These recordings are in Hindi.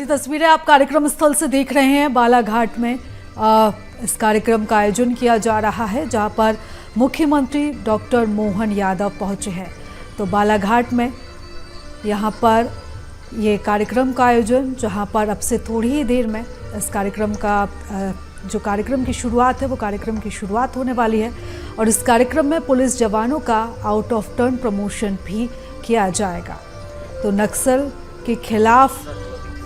तस्वीरें आप कार्यक्रम स्थल से देख रहे हैं। बालाघाट में इस कार्यक्रम का आयोजन किया जा रहा है, जहां पर मुख्यमंत्री डॉक्टर मोहन यादव पहुंचे हैं। तो बालाघाट में यहां पर ये कार्यक्रम का आयोजन, जहां पर अब से थोड़ी ही देर में इस कार्यक्रम का जो कार्यक्रम की शुरुआत है वो कार्यक्रम की शुरुआत होने वाली है। और इस कार्यक्रम में पुलिस जवानों का आउट ऑफ टर्न प्रमोशन भी किया जाएगा। तो नक्सल के खिलाफ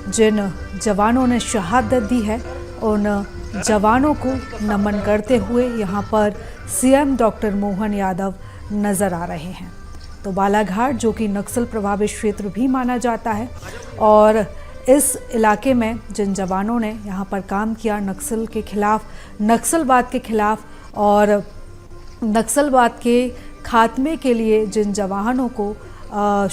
जिन जवानों ने शहादत दी है, उन जवानों को नमन करते हुए यहाँ पर सीएम डॉक्टर मोहन यादव नज़र आ रहे हैं। तो बालाघाट जो कि नक्सल प्रभावित क्षेत्र भी माना जाता है, और इस इलाके में जिन जवानों ने यहाँ पर काम किया नक्सल के खिलाफ, नक्सलवाद के खिलाफ और नक्सलवाद के खात्मे के लिए जिन जवानों को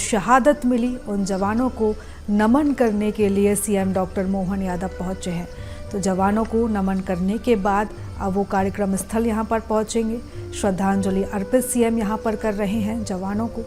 शहादत मिली, उन जवानों को नमन करने के लिए सीएम डॉक्टर मोहन यादव पहुंचे हैं। तो जवानों को नमन करने के बाद अब वो कार्यक्रम स्थल यहां पर पहुंचेंगे। श्रद्धांजलि अर्पित सीएम यहां पर कर रहे हैं जवानों को,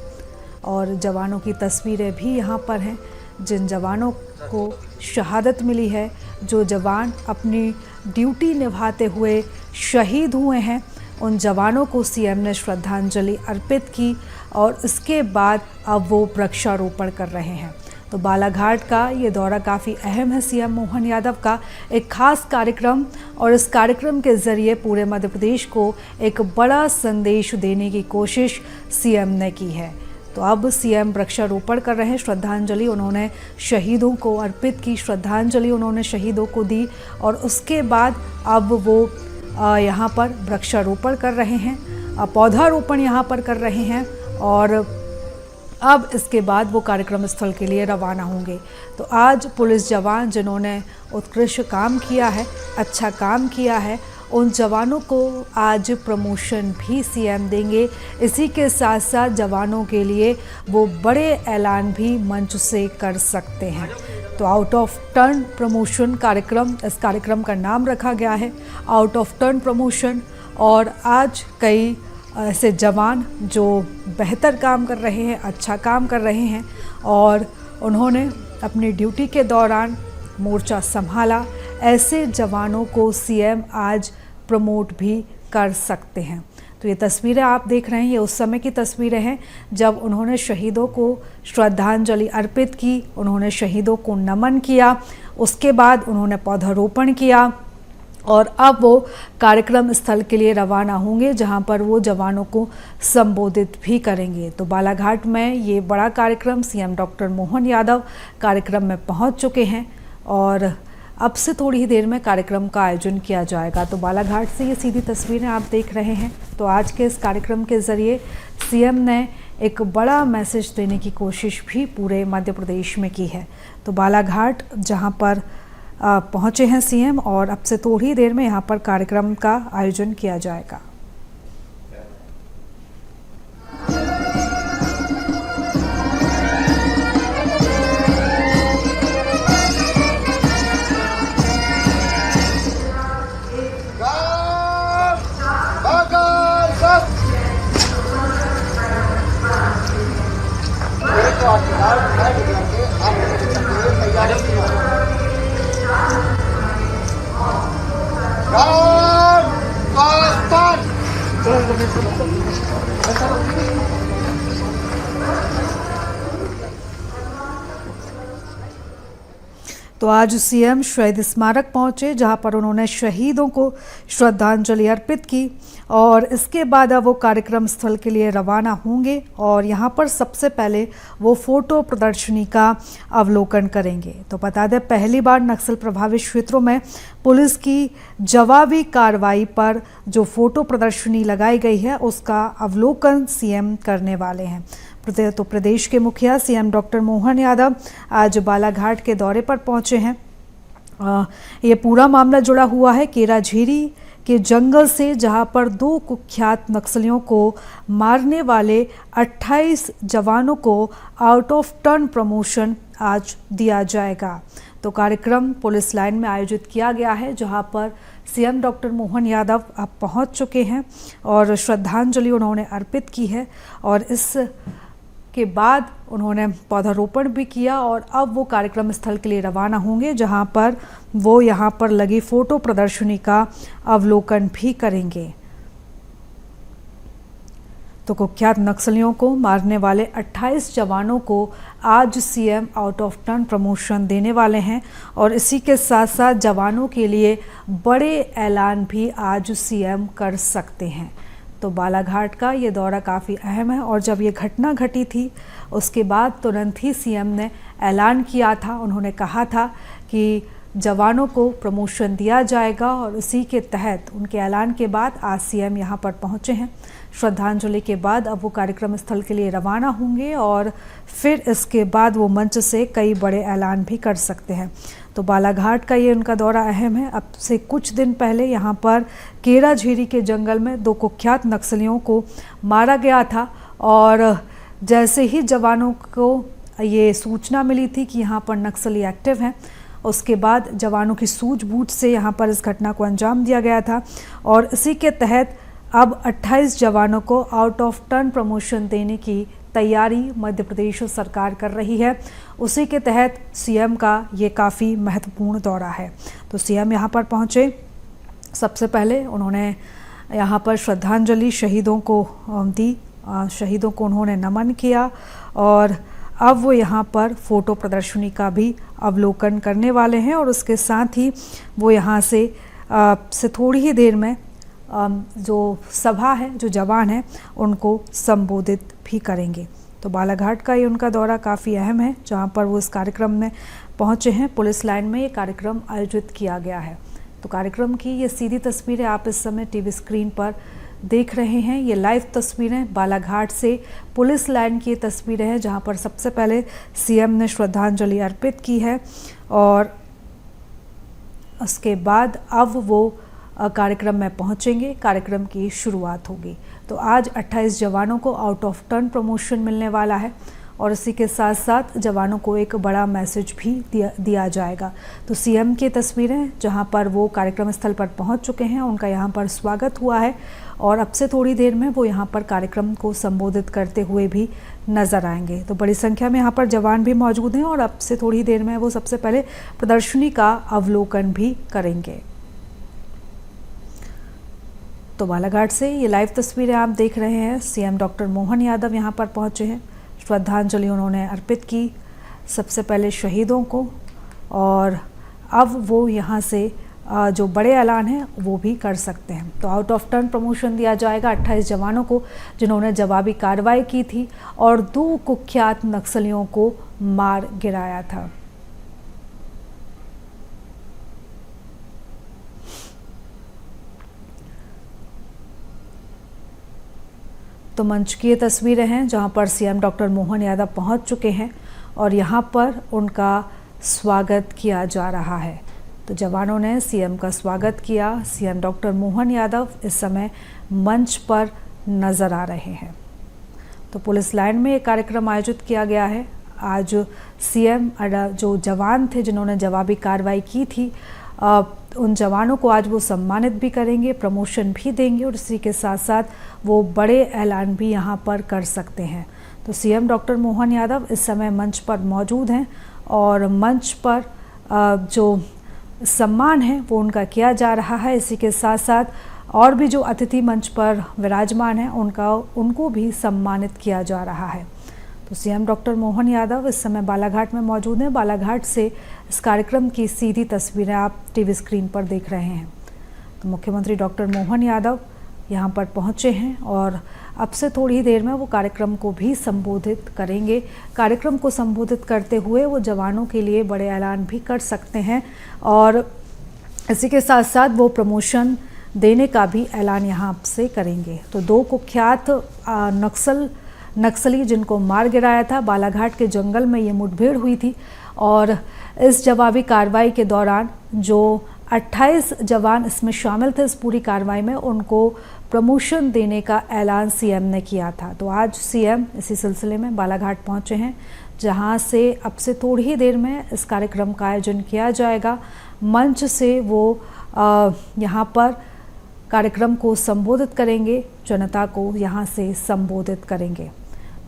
और जवानों की तस्वीरें भी यहां पर हैं। जिन जवानों को शहादत मिली है, जो जवान अपनी ड्यूटी निभाते हुए शहीद हुए हैं, उन जवानों को सीएम ने श्रद्धांजलि अर्पित की और इसके बाद अब वो वृक्षारोपण कर रहे हैं। तो बालाघाट का ये दौरा काफ़ी अहम है सीएम मोहन यादव का, एक खास कार्यक्रम, और इस कार्यक्रम के ज़रिए पूरे मध्य प्रदेश को एक बड़ा संदेश देने की कोशिश सीएम ने की है। तो अब सीएम वृक्षारोपण कर रहे हैं, श्रद्धांजलि उन्होंने शहीदों को अर्पित की, श्रद्धांजलि उन्होंने शहीदों को दी, और उसके बाद अब वो यहाँ पर वृक्षारोपण कर रहे हैं, पौधारोपण यहाँ पर कर रहे हैं, और अब इसके बाद वो कार्यक्रम स्थल के लिए रवाना होंगे। तो आज पुलिस जवान जिन्होंने उत्कृष्ट काम किया है, अच्छा काम किया है, उन जवानों को आज प्रमोशन भी सीएम देंगे। इसी के साथ साथ जवानों के लिए वो बड़े ऐलान भी मंच से कर सकते हैं। तो आउट ऑफ टर्न प्रमोशन कार्यक्रम, इस कार्यक्रम का नाम रखा गया है आउट ऑफ टर्न प्रमोशन। और आज कई ऐसे जवान जो बेहतर काम कर रहे हैं, अच्छा काम कर रहे हैं, और उन्होंने अपनी ड्यूटी के दौरान मोर्चा संभाला, ऐसे जवानों को सीएम आज प्रमोट भी कर सकते हैं। तो ये तस्वीरें आप देख रहे हैं, ये उस समय की तस्वीरें हैं जब उन्होंने शहीदों को श्रद्धांजलि अर्पित की, उन्होंने शहीदों को नमन किया, उसके बाद उन्होंने पौधारोपण किया, और अब वो कार्यक्रम स्थल के लिए रवाना होंगे, जहां पर वो जवानों को संबोधित भी करेंगे। तो बालाघाट में ये बड़ा कार्यक्रम, सीएम डॉक्टर मोहन यादव कार्यक्रम में पहुंच चुके हैं, और अब से थोड़ी ही देर में कार्यक्रम का आयोजन किया जाएगा। तो बालाघाट से ये सीधी तस्वीरें आप देख रहे हैं। तो आज के इस कार्यक्रम के ज़रिए सीएम ने एक बड़ा मैसेज देने की कोशिश भी पूरे मध्य प्रदेश में की है। तो बालाघाट जहां पर पहुंचे हैं सीएम, और अब से थोड़ी देर में यहां पर कार्यक्रम का आयोजन किया जाएगा। तो आज सीएम शहीद स्मारक पहुंचे, जहां पर उन्होंने शहीदों को श्रद्धांजलि अर्पित की, और इसके बाद अब वो कार्यक्रम स्थल के लिए रवाना होंगे, और यहां पर सबसे पहले वो फोटो प्रदर्शनी का अवलोकन करेंगे। तो बता दें, पहली बार नक्सल प्रभावित क्षेत्रों में पुलिस की जवाबी कार्रवाई पर जो फोटो प्रदर्शनी लगाई गई है, उसका अवलोकन सीएम करने वाले हैं। तो प्रदेश के मुखिया सीएम डॉक्टर मोहन यादव आज बालाघाट के दौरे पर पहुंचे हैं। ये पूरा मामला जुड़ा हुआ है केराझीरी के जंगल से, जहां पर 2 कुख्यात नक्सलियों को मारने वाले 28 जवानों को आउट ऑफ टर्न प्रमोशन आज दिया जाएगा। तो कार्यक्रम पुलिस लाइन में आयोजित किया गया है, जहां पर सीएम डॉक्टर मोहन यादव अब पहुंच चुके हैं और श्रद्धांजलि उन्होंने अर्पित की है। और इस के बाद उन्होंने पौधारोपण भी किया और अब वो कार्यक्रम स्थल के लिए रवाना होंगे, जहां पर वो यहां पर लगी फोटो प्रदर्शनी का अवलोकन भी करेंगे। तो कुख्यात नक्सलियों को मारने वाले 28 जवानों को आज CM out of turn promotion देने वाले हैं और इसी के साथ साथ जवानों के लिए बड़े ऐलान भी आज सीएम कर सकते हैं। तो बालाघाट का ये दौरा काफ़ी अहम है और जब ये घटना घटी थी उसके बाद तुरंत ही सीएम ने ऐलान किया था। उन्होंने कहा था कि जवानों को प्रमोशन दिया जाएगा और उसी के तहत उनके ऐलान के बाद आज सीएम यहाँ पर पहुँचे हैं। श्रद्धांजलि के बाद अब वो कार्यक्रम स्थल के लिए रवाना होंगे और फिर इसके बाद वो मंच से कई बड़े ऐलान भी कर सकते हैं। तो बालाघाट का ये उनका दौरा अहम है। अब से कुछ दिन पहले यहाँ पर केरा झीरी के जंगल में 2 कुख्यात नक्सलियों को मारा गया था और जैसे ही जवानों को ये सूचना मिली थी कि यहाँ पर नक्सली एक्टिव हैं, उसके बाद जवानों की सूझबूझ से यहाँ पर इस घटना को अंजाम दिया गया था और इसी के तहत अब 28 जवानों को आउट ऑफ टर्न प्रमोशन देने की तैयारी मध्य प्रदेश सरकार कर रही है। उसी के तहत सीएम का ये काफ़ी महत्वपूर्ण दौरा है। तो सीएम यहाँ पर पहुँचे, सबसे पहले उन्होंने यहाँ पर श्रद्धांजलि शहीदों को दी, शहीदों को उन्होंने नमन किया और अब वो यहाँ पर फोटो प्रदर्शनी का भी अवलोकन करने वाले हैं और उसके साथ ही वो यहाँ से थोड़ी ही देर में जो सभा है, जो जवान हैं, उनको संबोधित भी करेंगे। तो बालाघाट का ये उनका दौरा काफ़ी अहम है, जहाँ पर वो इस कार्यक्रम में पहुँचे हैं। पुलिस लाइन में ये कार्यक्रम आयोजित किया गया है। तो कार्यक्रम की ये सीधी तस्वीरें आप इस समय टीवी स्क्रीन पर देख रहे हैं। ये लाइव तस्वीरें बालाघाट से पुलिस लाइन की तस्वीरें हैं, जहाँ पर सबसे पहले सीएम ने श्रद्धांजलि अर्पित की है और उसके बाद अब वो कार्यक्रम में पहुंचेंगे, कार्यक्रम की शुरुआत होगी। तो आज 28 जवानों को आउट ऑफ टर्न प्रमोशन मिलने वाला है और इसी के साथ साथ जवानों को एक बड़ा मैसेज भी दिया जाएगा। तो सीएम की तस्वीरें जहां पर वो कार्यक्रम स्थल पर पहुंच चुके हैं, उनका यहां पर स्वागत हुआ है और अब से थोड़ी देर में वो यहां पर कार्यक्रम को संबोधित करते हुए भी नजर आएंगे। तो बड़ी संख्या में यहां पर जवान भी मौजूद हैं और अब से थोड़ी देर में वो सबसे पहले प्रदर्शनी का अवलोकन भी करेंगे। तो बालाघाट से ये लाइव तस्वीरें आप देख रहे हैं। सीएम डॉक्टर मोहन यादव यहाँ पर पहुँचे हैं, श्रद्धांजलि उन्होंने अर्पित की सबसे पहले शहीदों को और अब वो यहाँ से जो बड़े ऐलान हैं वो भी कर सकते हैं। तो आउट ऑफ टर्न प्रमोशन दिया जाएगा 28 जवानों को जिन्होंने जवाबी कार्रवाई की थी और 2 कुख्यात नक्सलियों को मार गिराया था। तो मंच की ये तस्वीरें हैं जहां पर सीएम डॉक्टर मोहन यादव पहुंच चुके हैं और यहां पर उनका स्वागत किया जा रहा है। तो जवानों ने सीएम का स्वागत किया। सीएम डॉक्टर मोहन यादव इस समय मंच पर नजर आ रहे हैं। तो पुलिस लाइन में एक कार्यक्रम आयोजित किया गया है। आज सीएम जो जवान थे जिन्होंने जवाबी कार्रवाई की थी, उन जवानों को आज वो सम्मानित भी करेंगे, प्रमोशन भी देंगे और इसी के साथ साथ वो बड़े ऐलान भी यहाँ पर कर सकते हैं। तो सीएम डॉक्टर मोहन यादव इस समय मंच पर मौजूद हैं और मंच पर जो सम्मान है वो उनका किया जा रहा है। इसी के साथ साथ और भी जो अतिथि मंच पर विराजमान हैं उनको भी सम्मानित किया जा रहा है। तो सीएम डॉक्टर मोहन यादव इस समय बालाघाट में मौजूद हैं। बालाघाट से इस कार्यक्रम की सीधी तस्वीरें आप टीवी स्क्रीन पर देख रहे हैं। तो मुख्यमंत्री डॉक्टर मोहन यादव यहां पर पहुंचे हैं और अब से थोड़ी देर में वो कार्यक्रम को भी संबोधित करेंगे। कार्यक्रम को संबोधित करते हुए वो जवानों के लिए बड़े ऐलान भी कर सकते हैं और इसी के साथ साथ वो प्रमोशन देने का भी ऐलान यहाँ से करेंगे। तो 2 कुख्यात नक्सली जिनको मार गिराया था, बालाघाट के जंगल में ये मुठभेड़ हुई थी और इस जवाबी कार्रवाई के दौरान जो 28 जवान इसमें शामिल थे इस पूरी कार्रवाई में, उनको प्रमोशन देने का ऐलान सीएम ने किया था। तो आज सीएम इसी सिलसिले में बालाघाट पहुंचे हैं, जहां से अब से थोड़ी ही देर में इस कार्यक्रम का आयोजन किया जाएगा। मंच से वो यहाँ पर कार्यक्रम को संबोधित करेंगे, जनता को यहाँ से संबोधित करेंगे।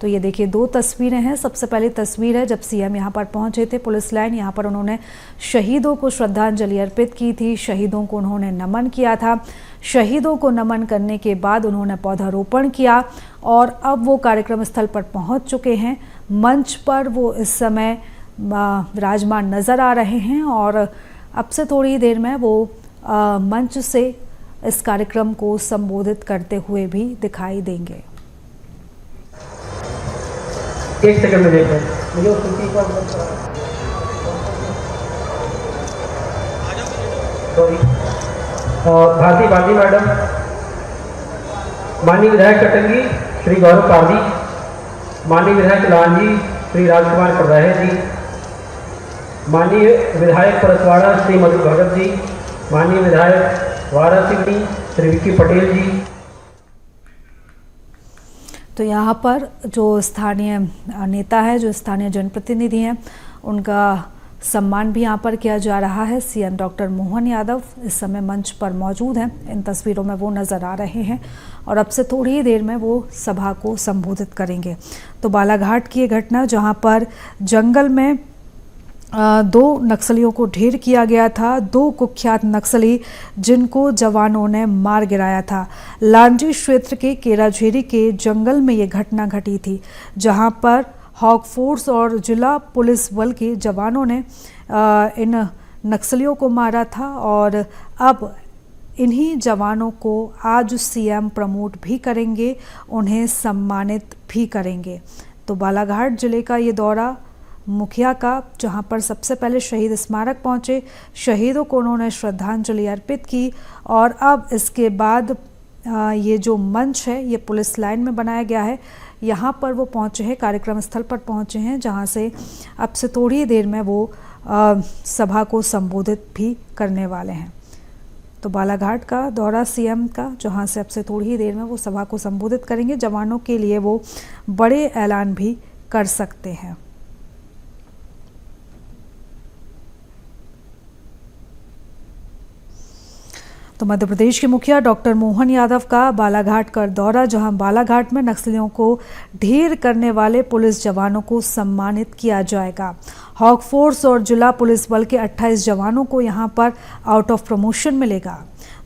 तो ये देखिए 2 तस्वीरें हैं। सबसे पहली तस्वीर है जब सीएम यहाँ पर पहुंचे थे पुलिस लाइन। यहाँ पर उन्होंने शहीदों को श्रद्धांजलि अर्पित की थी, शहीदों को उन्होंने नमन किया था। शहीदों को नमन करने के बाद उन्होंने पौधारोपण किया और अब वो कार्यक्रम स्थल पर पहुंच चुके हैं। मंच पर वो इस समय विराजमान नज़र आ रहे हैं और अब से थोड़ी देर में वो मंच से इस कार्यक्रम को संबोधित करते हुए भी दिखाई देंगे। एक सेकंड में देखो मुझे भारती बांदी मैडम, माननीय विधायक कटंगी श्री गौरव पारदी, माननीय विधायक लालजी श्री राजकुमार करवाहे जी, माननीय विधायक परसवाड़ा श्री मधु भगत जी, माननीय विधायक वारासिंह श्री विक्की पटेल जी। तो यहाँ पर जो स्थानीय नेता है, जो स्थानीय जनप्रतिनिधि हैं, उनका सम्मान भी यहाँ पर किया जा रहा है। सीएम डॉक्टर मोहन यादव इस समय मंच पर मौजूद हैं। इन तस्वीरों में वो नज़र आ रहे हैं और अब से थोड़ी ही देर में वो सभा को संबोधित करेंगे। तो बालाघाट की ये घटना जहाँ पर जंगल में 2 नक्सलियों को ढेर किया गया था, 2 कुख्यात नक्सली जिनको जवानों ने मार गिराया था। लांजी क्षेत्र के केराझेरी के जंगल में ये घटना घटी थी, जहां पर हॉक फोर्स और जिला पुलिस बल के जवानों ने इन नक्सलियों को मारा था और अब इन्हीं जवानों को आज सीएम प्रमोट भी करेंगे, उन्हें सम्मानित भी करेंगे। तो बालाघाट जिले का ये दौरा मुखिया का, जहां पर सबसे पहले शहीद स्मारक पहुंचे, शहीदों को उन्होंने श्रद्धांजलि अर्पित की और अब इसके बाद ये जो मंच है ये पुलिस लाइन में बनाया गया है, यहां पर वो पहुंचे हैं, कार्यक्रम स्थल पर पहुंचे हैं, जहां से अब से थोड़ी देर में वो सभा को संबोधित भी करने वाले हैं। तो बालाघाट का दौरा सीएम का, जहां से अब से थोड़ी ही देर में वो सभा को संबोधित करेंगे। जवानों के लिए वो बड़े ऐलान भी कर सकते हैं। तो मध्य प्रदेश के मुखिया डॉक्टर मोहन यादव का बालाघाट का दौरा, जहां बालाघाट में नक्सलियों को ढेर करने वाले पुलिस जवानों को सम्मानित किया जाएगा। हॉक फोर्स और जिला पुलिस बल के 28 जवानों को यहां पर आउट ऑफ प्रमोशन मिलेगा।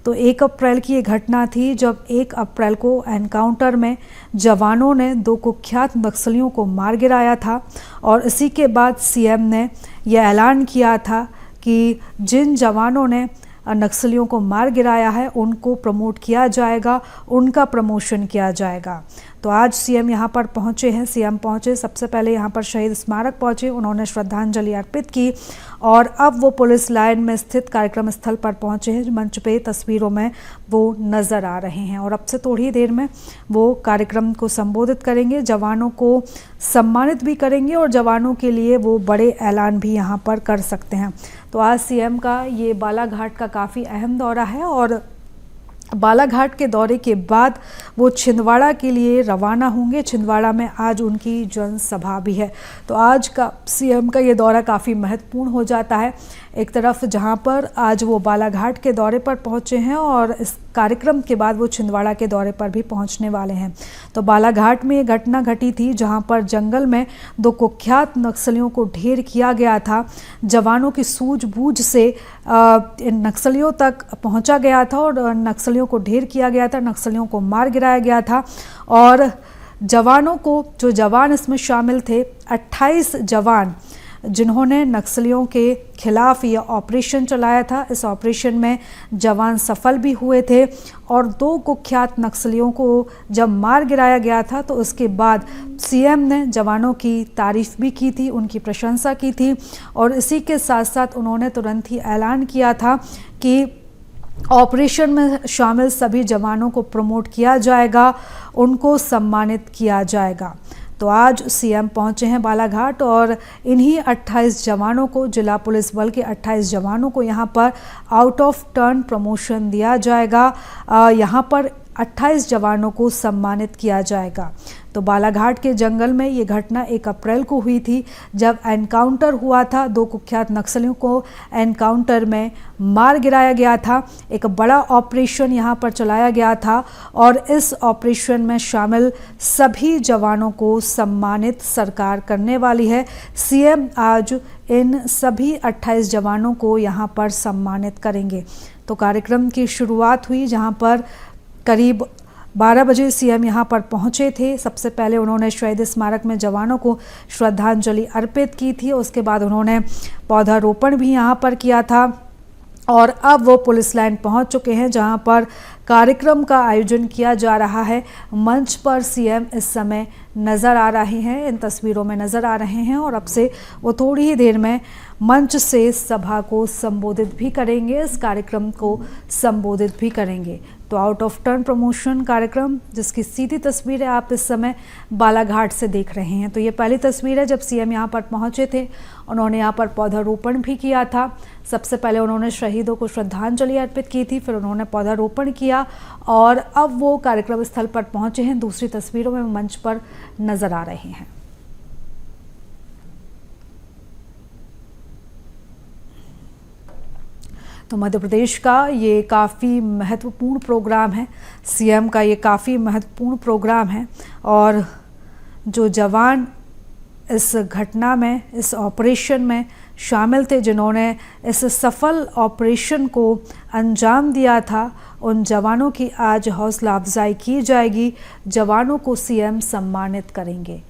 तो 1 अप्रैल की ये घटना थी जब 1 अप्रैल को एनकाउंटर में जवानों ने 2 कुख्यात नक्सलियों को मार गिराया था और इसी के बाद सीएम ने यह ऐलान किया था कि जिन जवानों ने नक्सलियों को मार गिराया है उनको प्रमोट किया जाएगा, उनका प्रमोशन किया जाएगा। तो आज सीएम यहाँ पर पहुँचे हैं। सीएम पहुँचे, सबसे पहले यहाँ पर शहीद स्मारक पहुँचे, उन्होंने श्रद्धांजलि अर्पित की और अब वो पुलिस लाइन में स्थित कार्यक्रम स्थल पर पहुँचे हैं। मंच पे तस्वीरों में वो नज़र आ रहे हैं और अब से थोड़ी देर में वो कार्यक्रम को संबोधित करेंगे, जवानों को सम्मानित भी करेंगे और जवानों के लिए वो बड़े ऐलान भी यहाँ पर कर सकते हैं। तो आज सीएम का ये बालाघाट का काफ़ी अहम दौरा है और बालाघाट के दौरे के बाद वो छिंदवाड़ा के लिए रवाना होंगे। छिंदवाड़ा में आज उनकी जनसभा भी है। तो आज का सीएम का ये दौरा काफ़ी महत्वपूर्ण हो जाता है। एक तरफ जहां पर आज वो बालाघाट के दौरे पर पहुंचे हैं और इस कार्यक्रम के बाद वो छिंदवाड़ा के दौरे पर भी पहुंचने वाले हैं। तो बालाघाट में ये घटना घटी थी जहां पर जंगल में 2 कुख्यात नक्सलियों को ढेर किया गया था। जवानों की सूझबूझ से इन नक्सलियों तक पहुंचा गया था और नक्सलियों को ढेर किया गया था, नक्सलियों को मार गिराया गया था और जवानों को, जो जवान इसमें शामिल थे, 28 जवान जिन्होंने नक्सलियों के खिलाफ ये ऑपरेशन चलाया था। इस ऑपरेशन में जवान सफल भी हुए थे और 2 कुख्यात नक्सलियों को जब मार गिराया गया था तो उसके बाद सीएम ने जवानों की तारीफ भी की थी, उनकी प्रशंसा की थी और इसी के साथ साथ उन्होंने तुरंत ही ऐलान किया था कि ऑपरेशन में शामिल सभी जवानों को प्रमोट किया जाएगा, उनको सम्मानित किया जाएगा। तो आज सीएम पहुंचे हैं बालाघाट और इन्हीं 28 जवानों को, जिला पुलिस बल के 28 जवानों को यहां पर आउट ऑफ टर्न प्रमोशन दिया जाएगा। यहां पर 28 जवानों को सम्मानित किया जाएगा। तो तो बालाघाट के जंगल में ये घटना 1 अप्रैल को हुई थी, जब एनकाउंटर हुआ था। 2 कुख्यात नक्सलियों को एनकाउंटर में मार गिराया गया था। एक बड़ा ऑपरेशन यहाँ पर चलाया गया था और इस ऑपरेशन में शामिल सभी जवानों को सम्मानित सरकार करने वाली है। सीएम आज इन सभी 28 जवानों को यहाँ पर सम्मानित करेंगे। तो कार्यक्रम की शुरुआत हुई, जहाँ पर करीब 12 बजे सीएम यहाँ पर पहुँचे थे। सबसे पहले उन्होंने शहीद स्मारक में जवानों को श्रद्धांजलि अर्पित की थी। उसके बाद उन्होंने पौधारोपण भी यहाँ पर किया था और अब वो पुलिस लाइन पहुँच चुके हैं, जहाँ पर कार्यक्रम का आयोजन किया जा रहा है। मंच पर सीएम इस समय नज़र आ रहे हैं, इन तस्वीरों में नज़र आ रहे हैं और अब से वो थोड़ी ही देर में मंच से सभा को संबोधित भी करेंगे, इस कार्यक्रम को संबोधित भी करेंगे। तो आउट ऑफ टर्न प्रमोशन कार्यक्रम, जिसकी सीधी तस्वीर है आप इस समय बालाघाट से देख रहे हैं। तो ये पहली तस्वीर है जब सीएम यहाँ पर पहुँचे थे। उन्होंने यहाँ पर पौधारोपण भी किया था। सबसे पहले उन्होंने शहीदों को श्रद्धांजलि अर्पित की थी, फिर उन्होंने पौधारोपण किया और अब वो कार्यक्रम स्थल पर पहुँचे हैं। दूसरी तस्वीरों में मंच पर नजर आ रहे हैं। तो मध्य प्रदेश का ये काफ़ी महत्वपूर्ण प्रोग्राम है, सीएम का ये काफ़ी महत्वपूर्ण प्रोग्राम है और जो जवान इस घटना में, इस ऑपरेशन में शामिल थे, जिन्होंने इस सफल ऑपरेशन को अंजाम दिया था, उन जवानों की आज हौसला अफजाई की जाएगी। जवानों को सीएम सम्मानित करेंगे।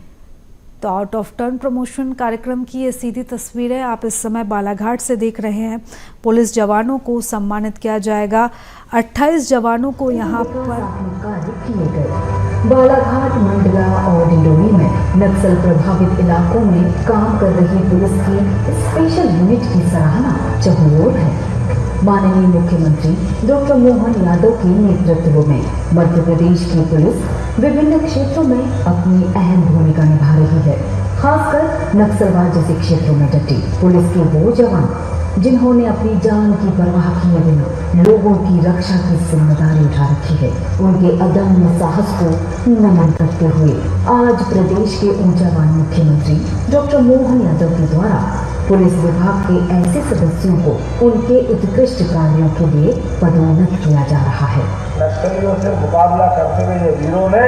तो आउट ऑफ टर्न प्रमोशन कार्यक्रम की ये सीधी तस्वीर है, आप इस समय बालाघाट से देख रहे हैं। पुलिस जवानों को सम्मानित किया जाएगा। 28 जवानों को यहाँ पर बालाघाट, मंडला और डिंडोरी में नक्सल प्रभावित इलाकों में काम कर रही पुलिस की स्पेशल यूनिट की सराहना चहुओर है। माननीय मुख्यमंत्री डॉक्टर मोहन यादव के नेतृत्व में मध्य प्रदेश की पुलिस विभिन्न क्षेत्रों में अपनी अहम भूमिका निभा रही है। खासकर नक्सलवाद जैसे क्षेत्रों में डटी पुलिस के वो जवान जिन्होंने अपनी जान की परवाह किए बिना लोगों की रक्षा की जिम्मेदारी उठा रखी है, उनके अदम्य साहस को नमन करते हुए आज प्रदेश के ऊर्जावान मुख्यमंत्री डॉक्टर मोहन यादव के द्वारा पुलिस विभाग के ऐसे सदस्यों को उनके उत्कृष्ट कार्यों के लिए पदोन्नत किया जा रहा है। नक्सलियों से मुकाबला करते हुए ये वीरों ने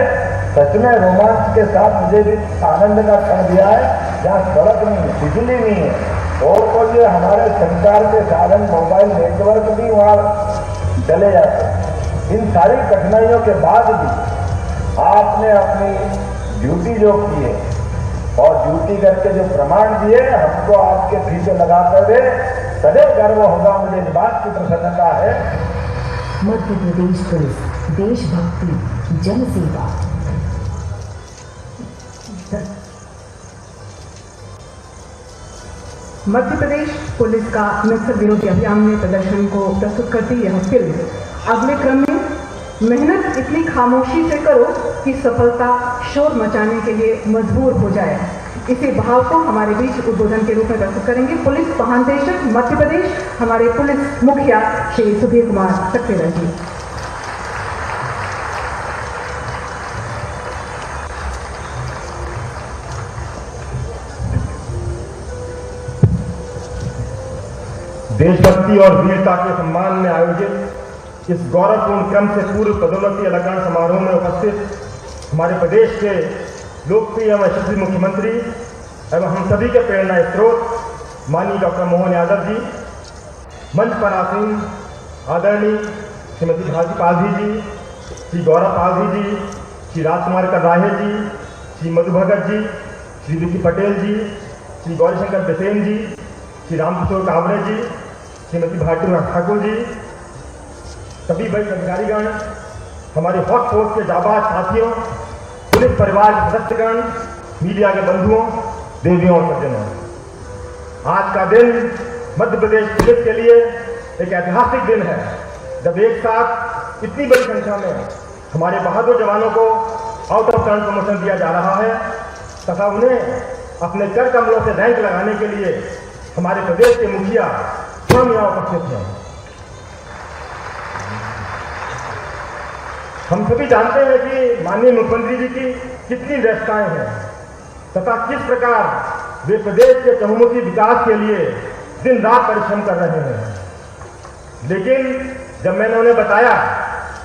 सच में रोमांच के साथ मुझे भी आनंद का क्षण दिया है, जहाँ सड़क नहीं है, बिजली नहीं है और तो ये हमारे संचार के साधन मोबाइल नेटवर्क भी वहाँ चले जाते हैं। इन सारी कठिनाइयों के बाद भी आपने अपनी ड्यूटी जो की है और ड्यूटी करके जो प्रमाण दिए, हमको आपके पीछे लगाकर दे सदैव गर्व होगा। मुझे इस बात की प्रसन्नता है। मध्य प्रदेश पुलिस देशभक्ति, जनसेवा। मध्य प्रदेश पुलिस का नक्सल विरोधी अभियान में प्रदर्शन को प्रस्तुत करती यह फिल्म अगले क्रम में मेहनत इतनी खामोशी से करो कि सफलता शोर मचाने के लिए मजबूर हो जाए। इसी भाव को हमारे बीच उद्बोधन के रूप में प्रस्तुत करेंगे पुलिस महानिदेशक मध्य प्रदेश, हमारे पुलिस मुखिया श्री सुधीर कुमार सक्सेना जी। देशभक्ति और वीरता के सम्मान में आयोजित इस गौरवपूर्ण क्रम से पूर्व पदोन्नति अलंकरण समारोह में उपस्थित हमारे प्रदेश के लोकप्रिय एवं यशस्वी मुख्यमंत्री एवं हम सभी के प्रेरणा स्रोत माननीय डॉक्टर मोहन यादव जी, मंच पर आसीन आदरणीय श्रीमती भाजी पालधी जी, श्री गौरव पालधी जी, श्री राजकुमार कर्राहे जी, श्री मधु भगत जी, श्री विकी पटेल जी, श्री गौरीशंकर बिसेन जी, श्री रामकिशोर कावड़े जी, श्रीमती भारती ठाकुर जी, सभी वरिष्ठ अधिकारीगण, हमारे हॉट फोर्स के जाबाज साथियों, पुलिस परिवार के सदस्यगण, मीडिया के बंधुओं, देवियों और सज्जनों, आज का दिन मध्य प्रदेश पुलिस के लिए एक ऐतिहासिक दिन है, जब एक साथ इतनी बड़ी संख्या में हमारे बहादुर जवानों को आउट ऑफ टर्न प्रमोशन दिया जा रहा है तथा उन्हें अपने कर कमलों से रैंक लगाने के लिए हमारे प्रदेश के मुखिया स्वयं यहाँ उपस्थित हैं। हम सभी जानते हैं कि माननीय मुख्यमंत्री जी की कितनी व्यस्तताएं हैं तथा किस प्रकार वे प्रदेश के चहुमुखी विकास के लिए दिन रात परिश्रम कर रहे हैं। लेकिन जब मैंने उन्हें बताया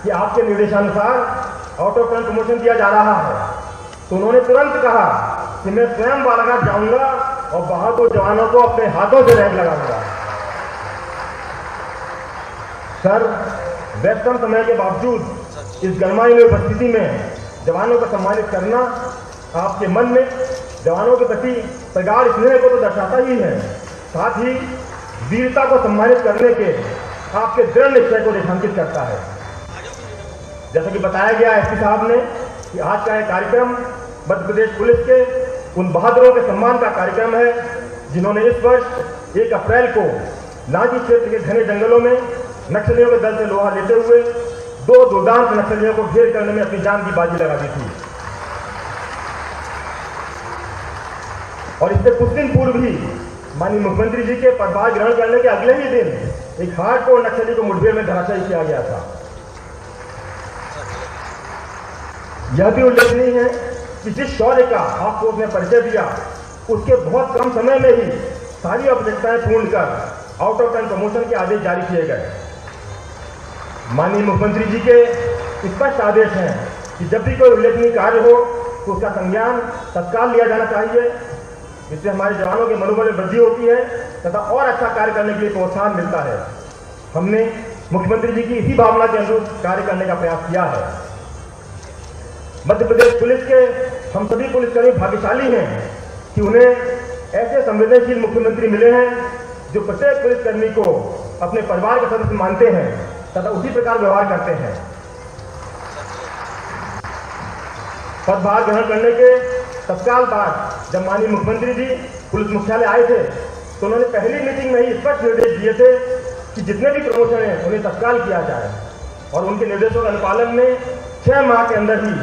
कि आपके निर्देशानुसार आउट ऑफ टर्न प्रमोशन दिया जा रहा है तो उन्होंने तुरंत कहा कि मैं स्वयं बालाघाट जाऊंगा और बहादुर जवानों को अपने हाथों से रैंक लगाऊंगा। सर, व्यस्तम समय के बावजूद इस गरमाई में उपस्थिति में जवानों को सम्मानित करना आपके मन में जवानों के प्रति प्रगाढ़ स्नेह को तो दर्शाता ही है, साथ ही वीरता को सम्मानित करने के आपके दृढ़ निश्चय को रेखांकित करता है। जैसा कि बताया गया एसपी साहब ने कि आज का यह कार्यक्रम मध्य प्रदेश पुलिस के उन बहादुरों के सम्मान का कार्यक्रम है जिन्होंने इस वर्ष 1 अप्रैल को लांजी क्षेत्र के घने जंगलों में नक्सलियों के दल से लोहा लेते हुए 2 दुर्दांत नक्सलियों को घेर करने में अपनी जान की बाजी लगा दी थी। और इससे कुछ दिन पूर्व ही माननीय मुख्यमंत्री जी के पदभार ग्रहण करने के अगले ही दिन एक हार्डकोर नक्सली को मुठभेड़ में धराशायी किया गया था। यह भी उल्लेखनीय है कि जिस शौर्य का आप फोर्स ने परिचय दिया उसके बहुत कम समय में ही सारी आवश्यकताएं पूर्ण कर आउट ऑफ टर्न प्रमोशन के आदेश जारी किए गए। माननीय मुख्यमंत्री जी के स्पष्ट आदेश हैं कि जब भी कोई उल्लेखनीय कार्य हो तो उसका संज्ञान तत्काल लिया जाना चाहिए। इससे हमारे जवानों के मनोबल में वृद्धि होती है तथा और अच्छा कार्य करने के लिए प्रोत्साहन मिलता है। हमने मुख्यमंत्री जी की इसी भावना के अनुरूप कार्य करने का प्रयास किया है। मध्य प्रदेश पुलिस के हम सभी पुलिसकर्मी भाग्यशाली हैं कि उन्हें ऐसे संवेदनशील मुख्यमंत्री मिले हैं जो प्रत्येक पुलिसकर्मी को अपने परिवार के सदस्य मानते हैं तथा उसी प्रकार व्यवहार करते हैं। पदभार ग्रहण करने के तत्काल बाद जब माननीय मुख्यमंत्री जी पुलिस मुख्यालय आए थे तो उन्होंने पहली मीटिंग में ही स्पष्ट निर्देश दिए थे कि जितने भी प्रमोशन हैं उन्हें तत्काल किया जाए और उनके निर्देशों के अनुपालन में 6 माह के अंदर ही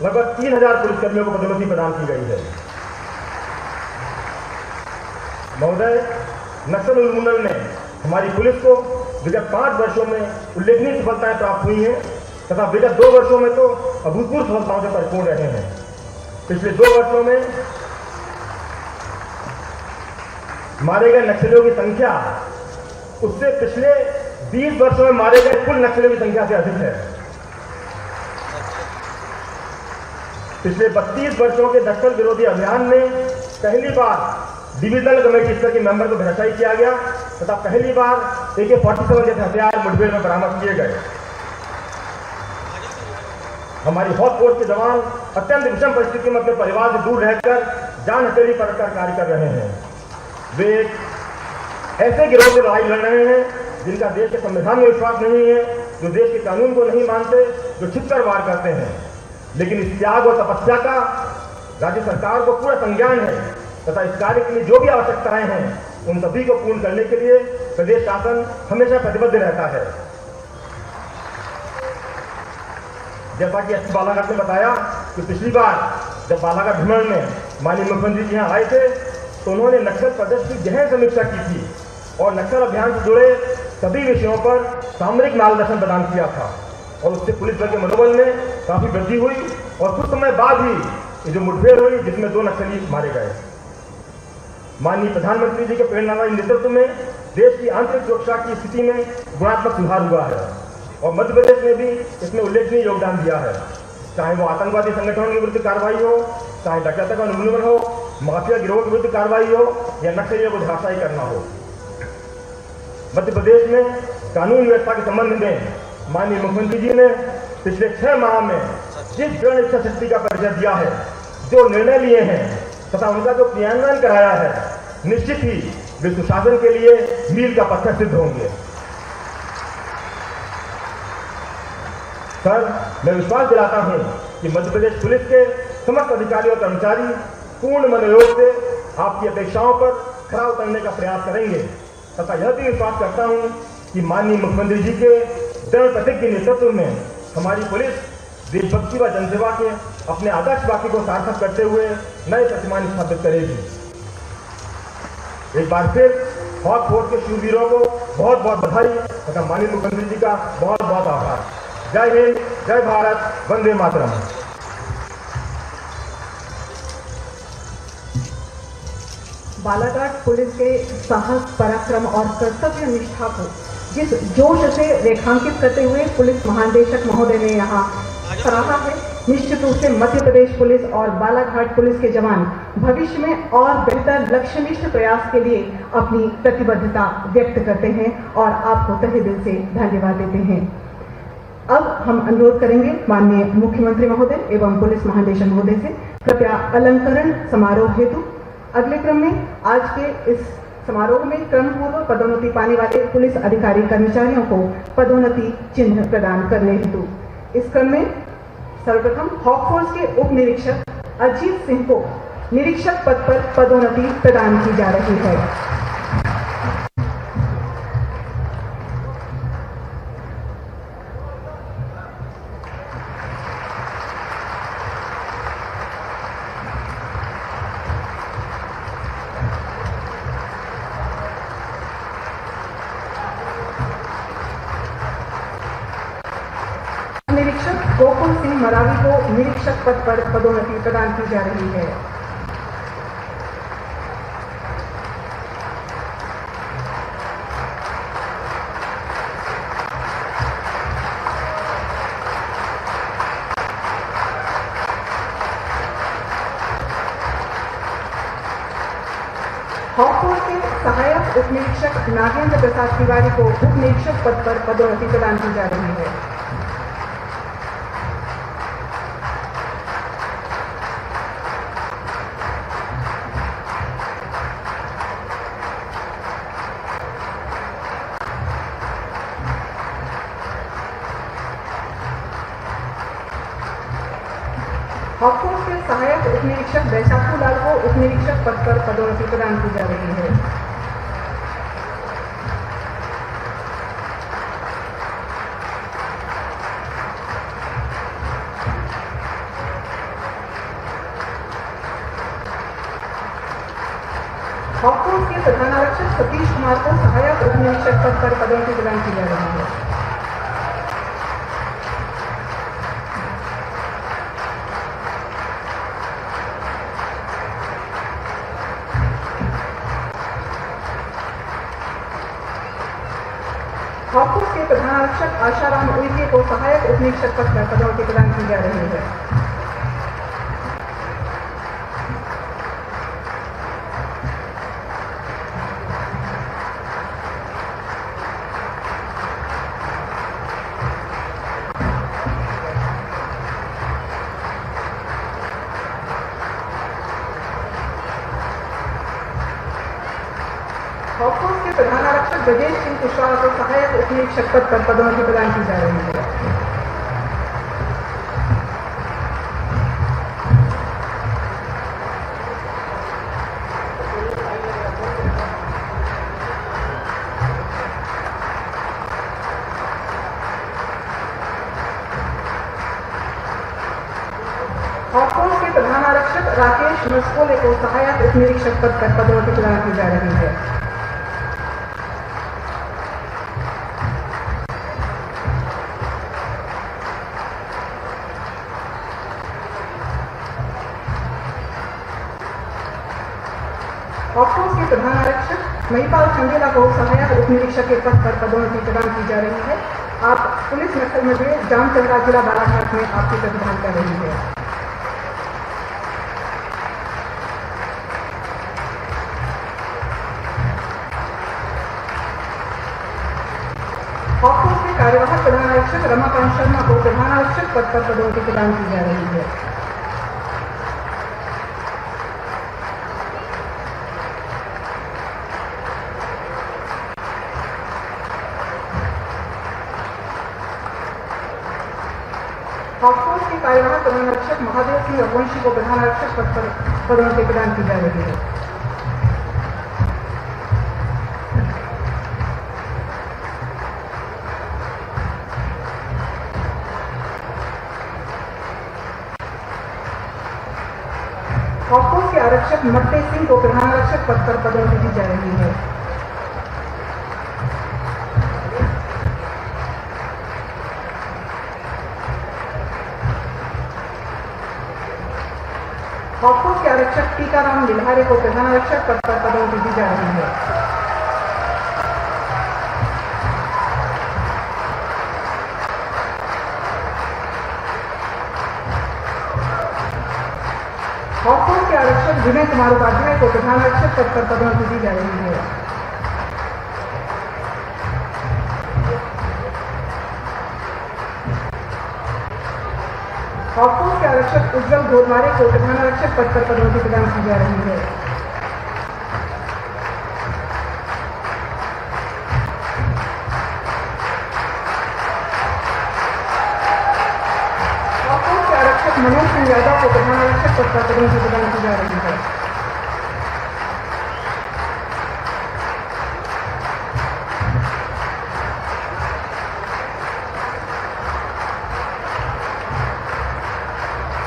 लगभग 3000 पुलिसकर्मियों को पदोन्नति प्रदान की गई है। महोदय, नक्सल उन्मूलन में हमारी पुलिस को विगत 5 वर्षों में उल्लेखनीय सफलताएं प्राप्त हुई हैं तथा विगत 2 वर्षों में तो अभूतपूर्व सफलताओं से परिपूर्ण रहे हैं। पिछले 2 वर्षों में मारे गए नक्सलियों की संख्या उससे पिछले 20 वर्षों में मारे गए कुल नक्सलियों की संख्या से अधिक है। पिछले 32 वर्षों के नक्सल विरोधी अभियान में पहली बार डिविजनल कमेटी स्तर के मेंबर को धराशायी किया गया तथा पहली बार AK-47 जैसे हथियार मुठभेड़ में बरामद किए गए। हमारी हॉट फोर्स के जवान अत्यंत विषम परिस्थिति में अपने परिवार से दूर रहकर जान हथेली पर रखकर कार्य कर रहे हैं। वे ऐसे गिरोह से लड़ाई लड़ रहे हैं जिनका देश के संविधान में विश्वास नहीं है, जो देश के कानून को नहीं मानते, जो छिपकर वार करते हैं। लेकिन इस त्याग और तपस्या का राज्य सरकार को पूरा संज्ञान है तथा इस कार्य के लिए जो भी आवश्यकताएं हैं उन सभी को पूर्ण करने के लिए प्रदेश शासन हमेशा प्रतिबद्ध रहता है। जैसा कि एसपी बालाघाट ने बताया कि पिछली बार जब बालाघाट भ्रमण में माननीय मुख्यमंत्री जी यहाँ आए थे तो उन्होंने नक्सल प्रदेश की गहन समीक्षा की थी और नक्सल अभियान से जुड़े सभी विषयों पर सामरिक मार्गदर्शन प्रदान किया था और उससे पुलिस बल के मनोबल में काफी वृद्धि हुई और कुछ समय बाद ही ये जो मुठभेड़ हुई जिसमें 2 नक्सली मारे गए। माननीय प्रधानमंत्री जी के प्रेरणादायी नेतृत्व में देश की आंतरिक सुरक्षा की स्थिति में गुणात्मक सुधार हुआ है और मध्य प्रदेश ने भी इसमें उल्लेखनीय योगदान दिया है। चाहे वो आतंकवादी संगठनों के विरुद्ध कार्रवाई हो, चाहे डकैती का उन्मूलन हो, माफिया गिरोह के विरुद्ध कार्रवाई हो या नक्सलियों को धराशायी करना हो। मध्य प्रदेश में कानून व्यवस्था के संबंध में माननीय मुख्यमंत्री जी ने पिछले 6 माह में जिस दृढ़ इच्छा शक्ति का परिचय दिया है, जो निर्णय लिए हैं तथा उनका जो क्रियान्वयन कराया है, निश्चित ही वे सुशासन के लिए मील का पत्थर सिद्ध होंगे। सर, मैं विश्वास दिलाता हूं कि मध्य प्रदेश पुलिस के समस्त अधिकारी और कर्मचारी पूर्ण मनोयोग से आपकी अपेक्षाओं पर खरा उतरने का प्रयास करेंगे तथा यह भी विश्वास करता हूं कि माननीय मुख्यमंत्री जी के दृढ़ प्रतिज्ञ नेतृत्व में हमारी पुलिस देशभक्ति व जनसेवा के अपने आदर्श वाक्य को सार्थक करते हुए नए प्रतिमान स्थापित करेगी। एक बार फिर हॉट फोर्स के शूरवीरों को बहुत बहुत बधाई तथा माननीय मुख्यमंत्री जी का बहुत बहुत आभार। जय हिंद, जय भारत, वंदे मातरम। बालाघाट पुलिस के साहस, पराक्रम और कर्तव्य निष्ठा को जिस जोश से रेखांकित करते हुए पुलिस महानिदेशक महोदय ने यहाँ सराहा है, निश्चित रूप से मध्य प्रदेश पुलिस और बालाघाट पुलिस के जवान भविष्य में और बेहतर लक्ष्यनिष्ठ प्रयास के लिए अपनी प्रतिबद्धता व्यक्त करते हैं और आपको तहे दिल से धन्यवाद देते हैं। अब हम अनुरोध करेंगे माननीय मुख्यमंत्री महोदय एवं पुलिस महानिदेशक महोदय से कृपया अलंकरण समारोह हेतु अगले क्रम में आज के इस समारोह में क्रमपूर्व पदोन्नति पाने वाले पुलिस अधिकारी कर्मचारियों को पदोन्नति चिन्ह प्रदान करने हेतु इस क्रम में सर्वप्रथम हॉक फोर्स के उप निरीक्षक अजीत सिंह को निरीक्षक पद पर पदोन्नति प्रदान की जा रही है। निरीक्षक गोकुल सिंह मरावी को निरीक्षक पद पर पदोन्नति प्रदान की जा रही है। हॉक फोर्स के सहायक उप निरीक्षक नागेंद्र प्रसाद तिवारी को उप निरीक्षक पद पर पदोन्नति प्रदान की जा रही है। हॉक फोर्स के सहायक उप निरीक्षक बैशाखू लाल को उप निरीक्षक पद पर पदोन्नति प्रदान की जा रही है। हॉक फोर्स के प्रधान आरक्षक सतीश कुमार को सहायक उप निरीक्षक पद पर पदोन्नति प्रदान की जा रही है। हॉक फोर्स के प्रधान आरक्षक आशाराम उइके को सहायक उप निरीक्षक पद पर पदोन्नति प्रदान की जा रही है। हॉक फोर्स के प्रधान आरक्षक ब्रजेश सिंह कुशवाहा को सहायक उप निरीक्षक पद पर पदोन्नति प्रदान की जा रही है। हॉक फोर्स के प्रधान आरक्षक राकेश मस्कोले को सहायक उप निरीक्षक पद पर पदोन्नति प्रदान की जा रही है। हॉक फोर्स के प्रधान आरक्षक महिपाल चंदेला को सहायक उप निरीक्षक के पद पर पदोन्नति प्रदान की जा रही है। आप पुलिस नक्सल में जामचंद्रा जिला बालाघाट में आपकी प्रतिभाग कर रही है। हॉक फोर्स के कार्यवाहक प्रधान आरक्षक रमाकांत शर्मा को प्रधान आरक्षक पद पर पदोन्नति प्रदान की जा रही है। हॉक फोर्स के कार्यवाहक प्रधान आरक्षक महादेव सिंह रघुवंशी को प्रधान आरक्षक पद पर पदोन्नति प्रदान की जा रही है। हॉक फोर्स के आरक्षक मट्टे सिंह को प्रधान आरक्षक पद पर पदोन्नति दी जा रही है। हॉकर्स के आरक्षक टीकाराम लिल्हारे को प्रधान आरक्षक पद पर पदोन्नति दी जा रही है। हॉकर्स के आरक्षक विनय कुमार उपाध्याय को प्रधान आरक्षक पद पर पदोन्नति दी जा रही है। हॉकर्स के आरक्षक उज्जवल घोरमारे को प्रधान आरक्षक पद पर पदोन्नति प्रदान की जा रही है। हॉकर्स के आरक्षक मनोज सिंह यादव को प्रधान आरक्षक पद पर पदोन्नति प्रदान की जा रही है।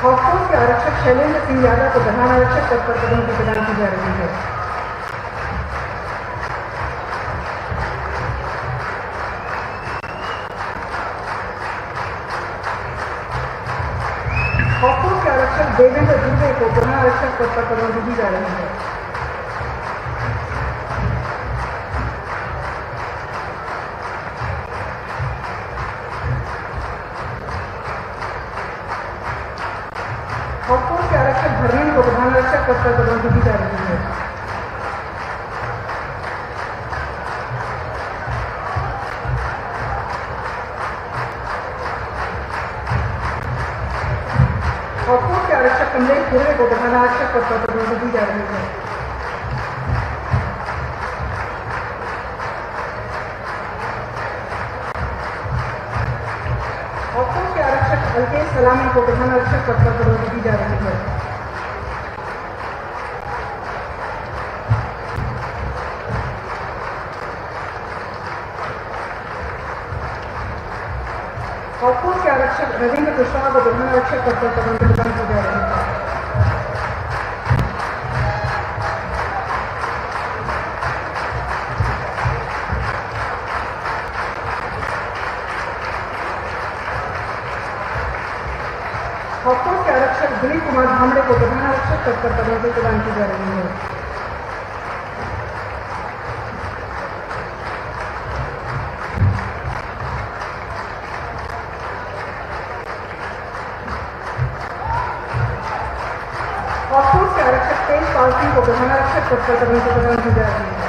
हॉकर्स के आरक्षक शैलेंद्र सिंह यादव को प्रधान आरक्षक पद पर पदोन्नति प्रदान की जा रही है। हॉकर्स के आरक्षक देवेंद्र दुबे को प्रधान आरक्षक पद पर पदोन्नति दी जा रही है। हॉकर्स के आरक्षक धर्मेंद्र को प्रधान आरक्षक पद पर पदोन्नति दी जा रही है। हॉकर्स के आरक्षक कमलेश खुरे को प्रधान आरक्षक पद पर पदोन्नति दी जा रही है। हॉकर्स के आरक्षक अलकेश सलामी को प्रधान आरक्षक पद पर पदोन्नति दी जा रही है। हॉकर्स के आरक्षक रविंद्र कुशवाहा को प्रधान आरक्षक पद पर पदोन्नति प्रदान की जा रही है। हॉकर्स के आरक्षक दिलीप कुमार भामरे को प्रधान आरक्षक पद पर पदोन्नति प्रदान की जा रही है। हॉकर्स के आरक्षक तेजपाल सिंह को प्रधान आरक्षक पद पर पदोन्नति प्रदान की जा रही है।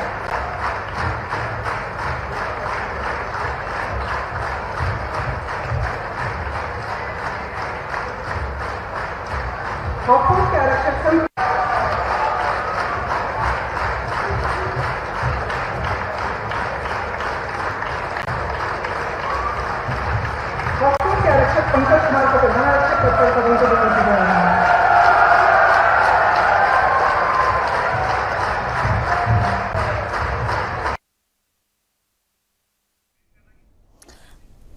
हॉकर्स के आरक्षक संत हॉकर्स के आरक्षक पंकज कुमार को प्रधान आरक्षक पद पर पदोन्नति प्रदान की जा रही है।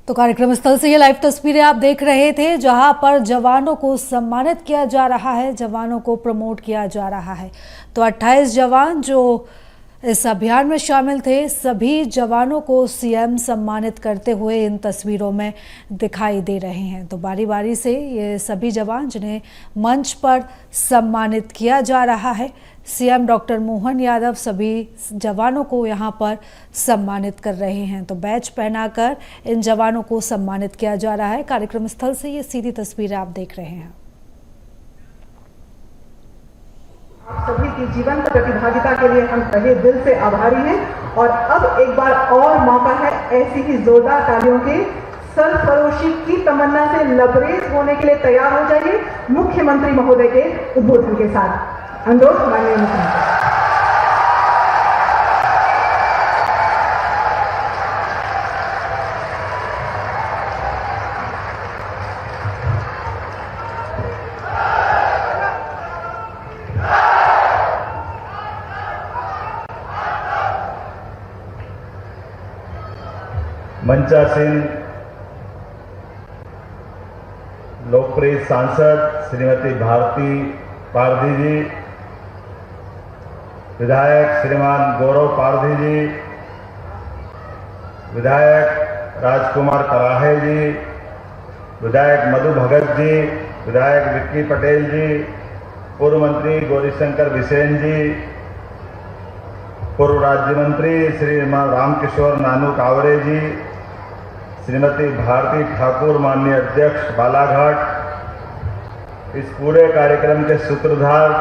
तो कार्यक्रम स्थल से ये लाइव तस्वीरें आप देख रहे थे, जहां पर जवानों को सम्मानित किया जा रहा है, जवानों को प्रमोट किया जा रहा है। तो 28 जवान जो इस अभियान में शामिल थे, सभी जवानों को सीएम सम्मानित करते हुए इन तस्वीरों में दिखाई दे रहे हैं। तो बारी बारी से ये सभी जवान जिन्हें मंच पर सम्मानित किया जा रहा है, सीएम डॉक्टर मोहन यादव सभी जवानों को यहां पर सम्मानित कर रहे हैं। तो बैच पहनाकर इन जवानों को सम्मानित किया जा रहा है। कार्यक्रम स्थल से ये सीधी तस्वीरें आप देख रहे हैं। आप सभी की जीवंत प्रतिभागिता के लिए हम तहे दिल से आभारी हैं और अब एक बार और मौका है ऐसी ही जोरदार तालियों के सरफरोशी की तमन्ना से लबरेज होने के लिए तैयार हो जाइए मुख्यमंत्री महोदय के उद्बोधन के साथ। अनुरोध माननीय मुख्यमंत्री। मंचासीन लोकप्रिय सांसद श्रीमती भारती पारधी जी, विधायक श्रीमान गौरव पारधी जी, विधायक राजकुमार कराहे जी, विधायक मधु भगत जी, विधायक विक्की पटेल जी, पूर्व मंत्री गौरीशंकर बिसेन जी, पूर्व राज्य मंत्री श्रीमान रामकिशोर नानू कावरे जी, श्रीमती भारती ठाकुर माननीय अध्यक्ष बालाघाट, इस पूरे कार्यक्रम के सूत्रधार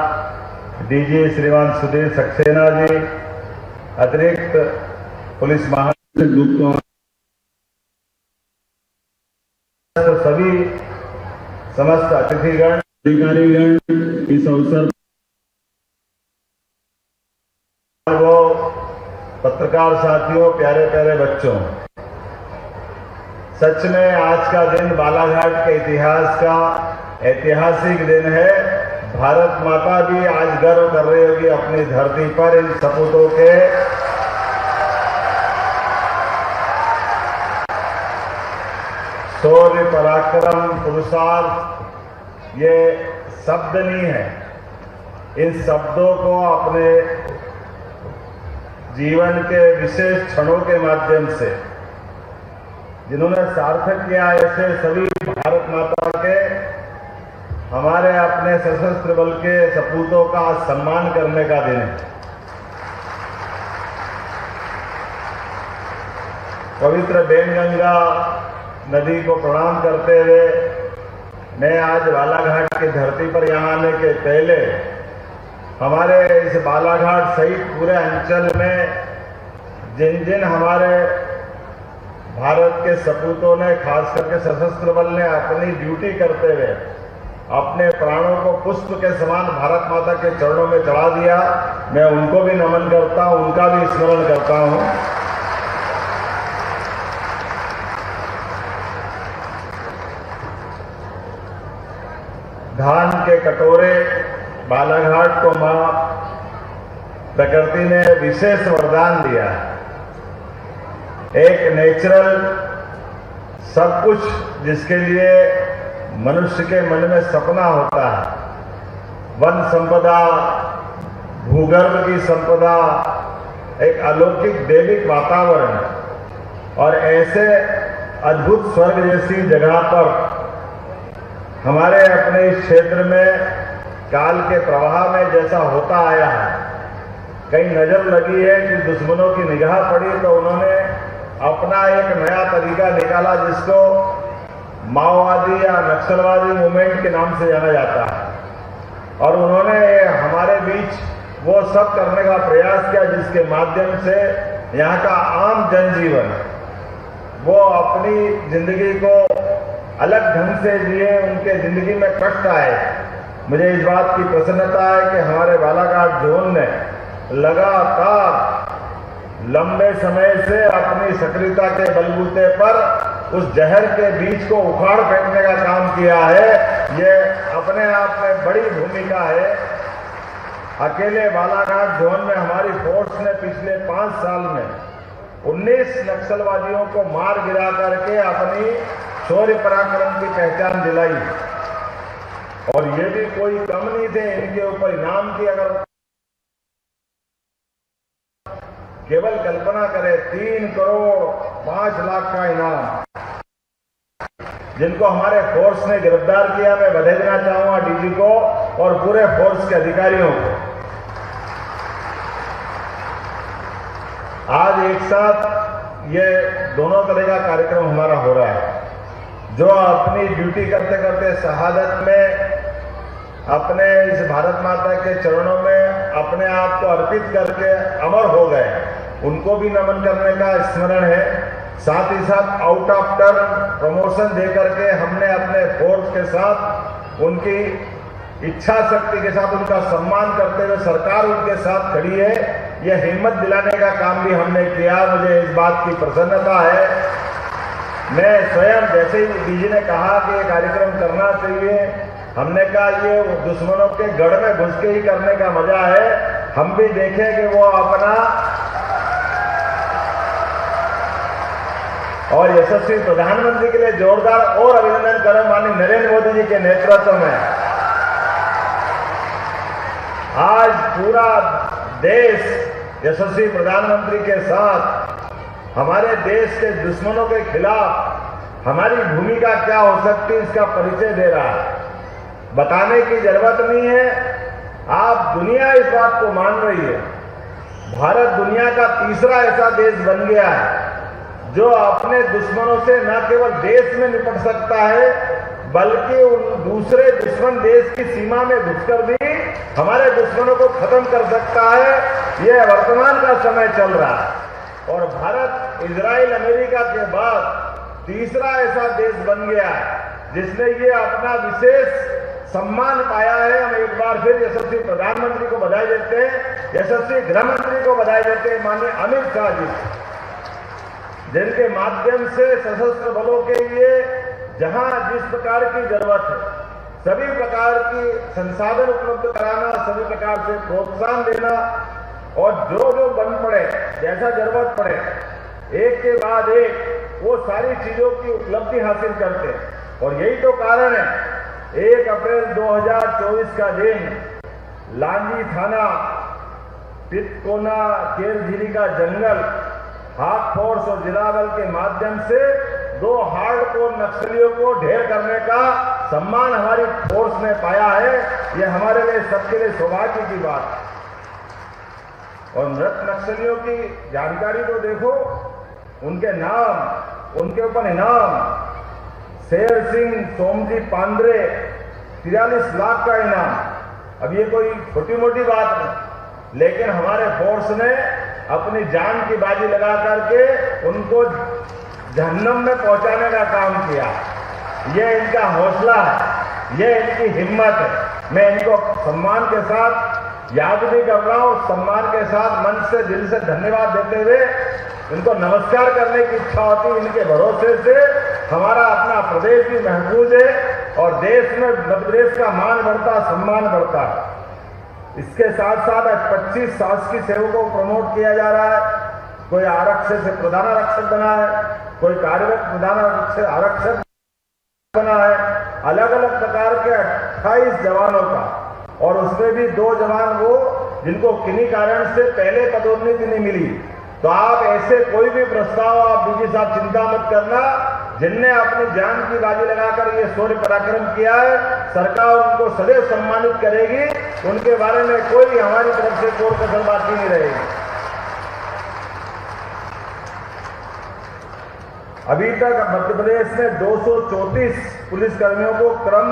डीजी श्रीमान सुधीर सक्सेना जी, अतिरिक्त पुलिस महानिदेशक गुप्ता, तो सभी समस्त अतिथिगण अधिकारीगण, इस अवसर पर वो पत्रकार साथियों, प्यारे प्यारे बच्चों, सच में आज का दिन बालाघाट के इतिहास का ऐतिहासिक दिन है। भारत माता भी आज गर्व कर रही होगी अपनी धरती पर इन सपूतों के शौर्य, पराक्रम, पुरुषार्थ, ये शब्द नहीं है। इन शब्दों को अपने जीवन के विशेष क्षणों के माध्यम से जिन्होंने सार्थक किया, ऐसे सभी भारत माता के, हमारे अपने सशस्त्र बल के सपूतों का सम्मान करने का दिन है। पवित्र बेनगंगा नदी को प्रणाम करते हुए मैं आज बालाघाट की धरती पर यहाँ आने के पहले हमारे इस बालाघाट सहित पूरे अंचल में जिन जिन हमारे भारत के सपूतों ने, खास करके सशस्त्र बल ने अपनी ड्यूटी करते हुए अपने प्राणों को पुष्प के समान भारत माता के चरणों में चढ़ा दिया, मैं उनको भी नमन करता हूं, उनका भी स्मरण करता हूं। धान के कटोरे बालाघाट को मां प्रकृति ने विशेष वरदान दिया है। एक नेचुरल सब कुछ जिसके लिए मनुष्य के मन में सपना होता है, वन संपदा, भूगर्भ की संपदा, एक अलौकिक दैविक वातावरण, और ऐसे अद्भुत स्वर्ग जैसी जगह पर हमारे अपने इस क्षेत्र में काल के प्रवाह में जैसा होता आया है, कहीं नजर लगी है कि दुश्मनों की निगाह पड़ी तो उन्होंने अपना एक नया तरीका निकाला जिसको माओवादी या नक्सलवादी मूवमेंट के नाम से जाना जाता है। और उन्होंने हमारे बीच वो सब करने का प्रयास किया जिसके माध्यम से यहाँ का आम जनजीवन वो अपनी जिंदगी को अलग ढंग से जिए, उनके जिंदगी में कष्ट आए। मुझे इस बात की प्रसन्नता है कि हमारे बालाघाट जोन ने लगातार लंबे समय से अपनी सक्रियता के बलबूते पर उस जहर के बीज को उखाड़ फेंकने का काम किया है। ये अपने आप में बड़ी भूमिका है। अकेले बालाघाट जोन में हमारी फोर्स ने पिछले 5 साल में 19 नक्सलवादियों को मार गिरा करके अपनी शौर्य पराक्रम की पहचान दिलाई। और ये भी कोई कम नहीं थे, इनके ऊपर इनाम की अगर केवल कल्पना करें 3 करोड़ 5 लाख का इनाम जिनको हमारे फोर्स ने गिरफ्तार किया। मैं बधाई देना चाहूंगा डीजी को और पूरे फोर्स के अधिकारियों को। आज एक साथ ये दोनों तरह का कार्यक्रम हमारा हो रहा है। जो अपनी ड्यूटी करते करते शहादत में अपने इस भारत माता के चरणों में अपने आप को अर्पित करके अमर हो गए, उनको भी नमन करने का स्मरण है। साथ ही साथ आउट ऑफ टर्न प्रमोशन दे करके हमने अपने फोर्स के साथ उनकी इच्छा शक्ति के साथ उनका सम्मान करते हुए सरकार उनके साथ खड़ी है। यह हिम्मत दिलाने का काम भी हमने किया। मुझे इस बात की प्रसन्नता है। मैं स्वयं जैसे ही डीजी ने कहा कि ये कार्यक्रम करना चाहिए, हमने कहा ये दुश्मनों के गढ़ में घुस के ही करने का मजा है। हम भी देखें कि वो अपना और यशस्वी प्रधानमंत्री के लिए जोरदार और अभिनंदन करें माननीय नरेंद्र मोदी जी के नेतृत्व में। आज पूरा देश यशस्वी प्रधानमंत्री के साथ हमारे देश के दुश्मनों के खिलाफ हमारी भूमिका क्या हो सकती है इसका परिचय दे रहा है। बताने की जरूरत नहीं है। आप दुनिया इस बात को मान रही है। भारत दुनिया का तीसरा ऐसा देश बन गया है जो अपने दुश्मनों से न केवल देश में निपट सकता है बल्कि उन दूसरे दुश्मन देश की सीमा में घुसकर भी हमारे दुश्मनों को खत्म कर सकता है। यह वर्तमान का समय चल रहा है और भारत इजराइल अमेरिका के बाद तीसरा ऐसा देश बन गया है जिसने ये अपना विशेष सम्मान पाया है। हम एक बार फिर यशस्वी प्रधानमंत्री को बधाई देते हैं, यशस्वी गृह मंत्री को बधाई देते हैं, माननीय अमित शाह जी, जिनके माध्यम से सशस्त्र बलों के लिए जहां जिस प्रकार की जरूरत है सभी प्रकार की संसाधन उपलब्ध कराना, सभी प्रकार से प्रोत्साहन देना और जो जो बन पड़े, जैसा जरूरत पड़े, एक के बाद एक वो सारी चीजों की उपलब्धि हासिल करते हैं। और यही तो कारण है 1 अप्रैल 2024 का दिन लांजी थाना पितकोना केरझिली का जंगल हाक फोर्स और जिला बल के माध्यम से 2 हार्डकोर नक्सलियों को ढेर करने का सम्मान हमारी फोर्स ने पाया है। यह हमारे लिए सबके लिए सौभाग्य की बात है। और मृत नक्सलियों की जानकारी तो देखो, उनके नाम, उनके ऊपर इनाम, शेर सिंह सोमजी पांद्रे 43 लाख का इनाम। अब ये कोई छोटी मोटी बात नहीं, लेकिन हमारे फोर्स ने अपनी जान की बाजी लगा करके उनको जहन्नम में पहुंचाने का काम किया। ये इनका हौसला है, ये इनकी हिम्मत है। मैं इनको सम्मान के साथ याद भी कर रहा हूं, सम्मान के साथ मन से दिल से धन्यवाद देते हुए इनको नमस्कार करने की इच्छा होती। इनके भरोसे से हमारा अपना प्रदेश भी महफूज है और देश में मध्य प्रदेश का मान बढ़ता, सम्मान बढ़ता है। इसके साथ साथ आज 25 शासकीय सेवकों को प्रमोट किया जा रहा है। कोई आरक्षक से प्रधान आरक्षक बना है, कोई कार्यरत प्रधान आरक्षक बना है। अलग अलग प्रकार के 28 जवानों का, और उसमें भी 2 जवान वो जिनको किन्हीं कारण से पहले पदोन्नति नहीं मिली। तो आप ऐसे कोई भी प्रस्ताव, आप डीजी साहब चिंता मत करना, जिनने अपनी जान की बाजी लगाकर ये शौर्य पराक्रम किया है, सरकार उनको सदैव सम्मानित करेगी। उनके बारे में कोई हमारी तरफ से कोई कसर बाकी नहीं रहेगी। अभी तक मध्य प्रदेश में 234 पुलिसकर्मियों को क्रम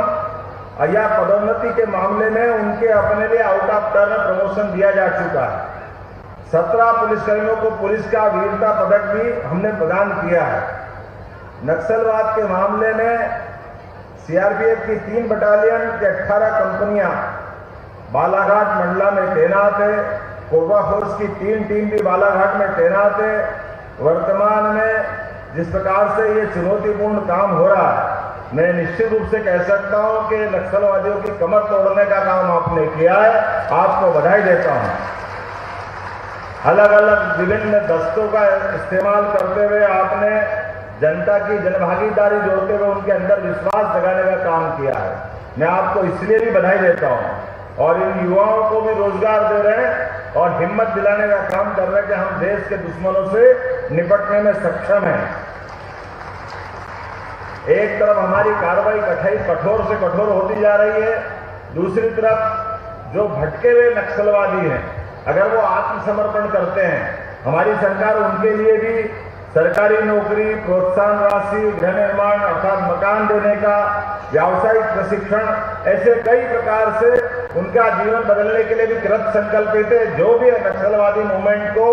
या पदोन्नति के मामले में उनके अपने लिए आउट ऑफ टर्न प्रमोशन दिया जा चुका है। 17 पुलिसकर्मियों को पुलिस का वीरता पदक भी हमने प्रदान किया है। नक्सलवाद के मामले में सीआरपीएफ की 3 बटालियन की 18 कंपनियां बालाघाट मंडला में तैनात है। कोबरा फोर्स की 3 टीम भी बालाघाट में तैनात है। वर्तमान में जिस प्रकार से ये चुनौतीपूर्ण काम हो रहा है, मैं निश्चित रूप से कह सकता हूं कि नक्सलवादियों की कमर तोड़ने का काम आपने किया है, आपको बधाई देता हूं। अलग अलग विभिन्न दस्तों का इस्तेमाल करते हुए आपने जनता की जनभागीदारी जोड़ते हुए उनके अंदर विश्वास जगाने का काम किया है। मैं आपको इसलिए भी बधाई देता हूं और इन युवाओं को भी रोजगार दे रहे हैं और हिम्मत दिलाने का काम कर रहे हैं कि हम देश के दुश्मनों से निपटने में सक्षम हैं। एक तरफ हमारी कार्रवाई कठोर से कठोर होती जा रही है, दूसरी तरफ जो भटके हुए नक्सलवादी हैं, अगर वो आत्मसमर्पण करते हैं, हमारी सरकार उनके लिए भी सरकारी नौकरी, प्रोत्साहन राशि, गृह निर्माण अर्थात मकान देने का, व्यावसायिक प्रशिक्षण, ऐसे कई प्रकार से उनका जीवन बदलने के लिए भी कृत संकल्पित है। जो भी नक्सलवादी मूवमेंट को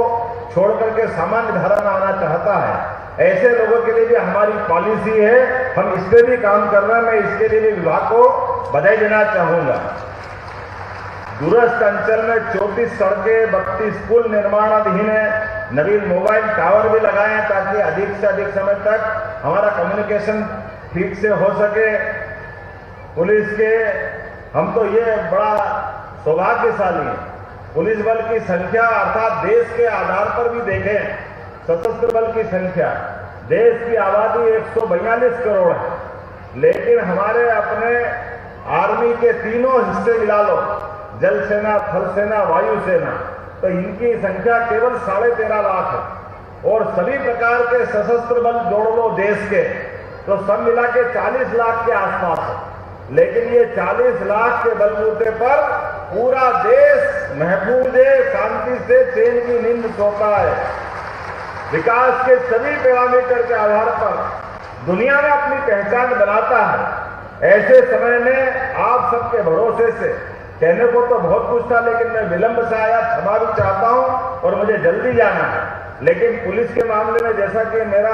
छोड़ करके सामान्य धारा में आना चाहता है, ऐसे लोगों के लिए भी हमारी पॉलिसी है, हम इस पे भी काम कर रहे हैं। मैं इसके लिए भी विभाग को बधाई देना चाहूंगा। दूरस्थ अंचल में 34 सड़कें, 32 पुल निर्माणाधीन है। नवीन मोबाइल टावर भी लगाए हैं ताकि अधिक से अधिक समय तक हमारा कम्युनिकेशन ठीक से हो सके। पुलिस के हम तो ये बड़ा सौभाग्यशाली है, पुलिस बल की संख्या अर्थात देश के आधार पर भी देखें, सशस्त्र बल की संख्या, देश की आबादी 142 करोड़ है, लेकिन हमारे अपने आर्मी के तीनों हिस्से मिला लो, जल सेना, थल सेना, वायु सेना, तो इनकी संख्या केवल 13.5 लाख है। और सभी प्रकार के सशस्त्र बल जोड़ लो देश के, तो सब मिला के 40 लाख के आसपास है। लेकिन ये 40 लाख के बलबूते पर पूरा देश महफूज है, शांति से चैन की नींद सोता है। विकास के सभी पैरामीटर के आधार पर दुनिया में अपनी पहचान बनाता है। ऐसे समय में आप सबके भरोसे से कहने को तो बहुत कुछ था, लेकिन मैं विलंब से आया, क्षमा भी चाहता हूं और मुझे जल्दी जाना है। लेकिन पुलिस के मामले में जैसा कि मेरा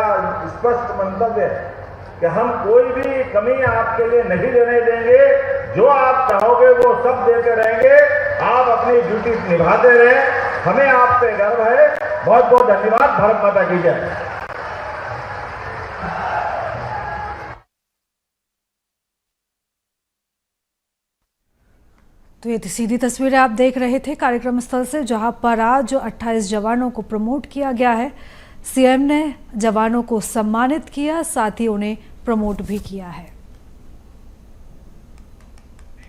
स्पष्ट मंतव्य है कि हम कोई भी कमी आपके लिए नहीं देने देंगे। जो आप चाहोगे वो सब देते रहेंगे। आप अपनी ड्यूटी निभाते रहें, हमें आप पे गर्व है। बहुत बहुत धन्यवाद। भारत माता की जय। तो ये सीधी तस्वीरें आप देख रहे थे कार्यक्रम स्थल से, जहां पर आज 28 जवानों को प्रमोट किया गया है। सीएम ने जवानों को सम्मानित किया, साथ ही उन्हें प्रमोट भी किया है।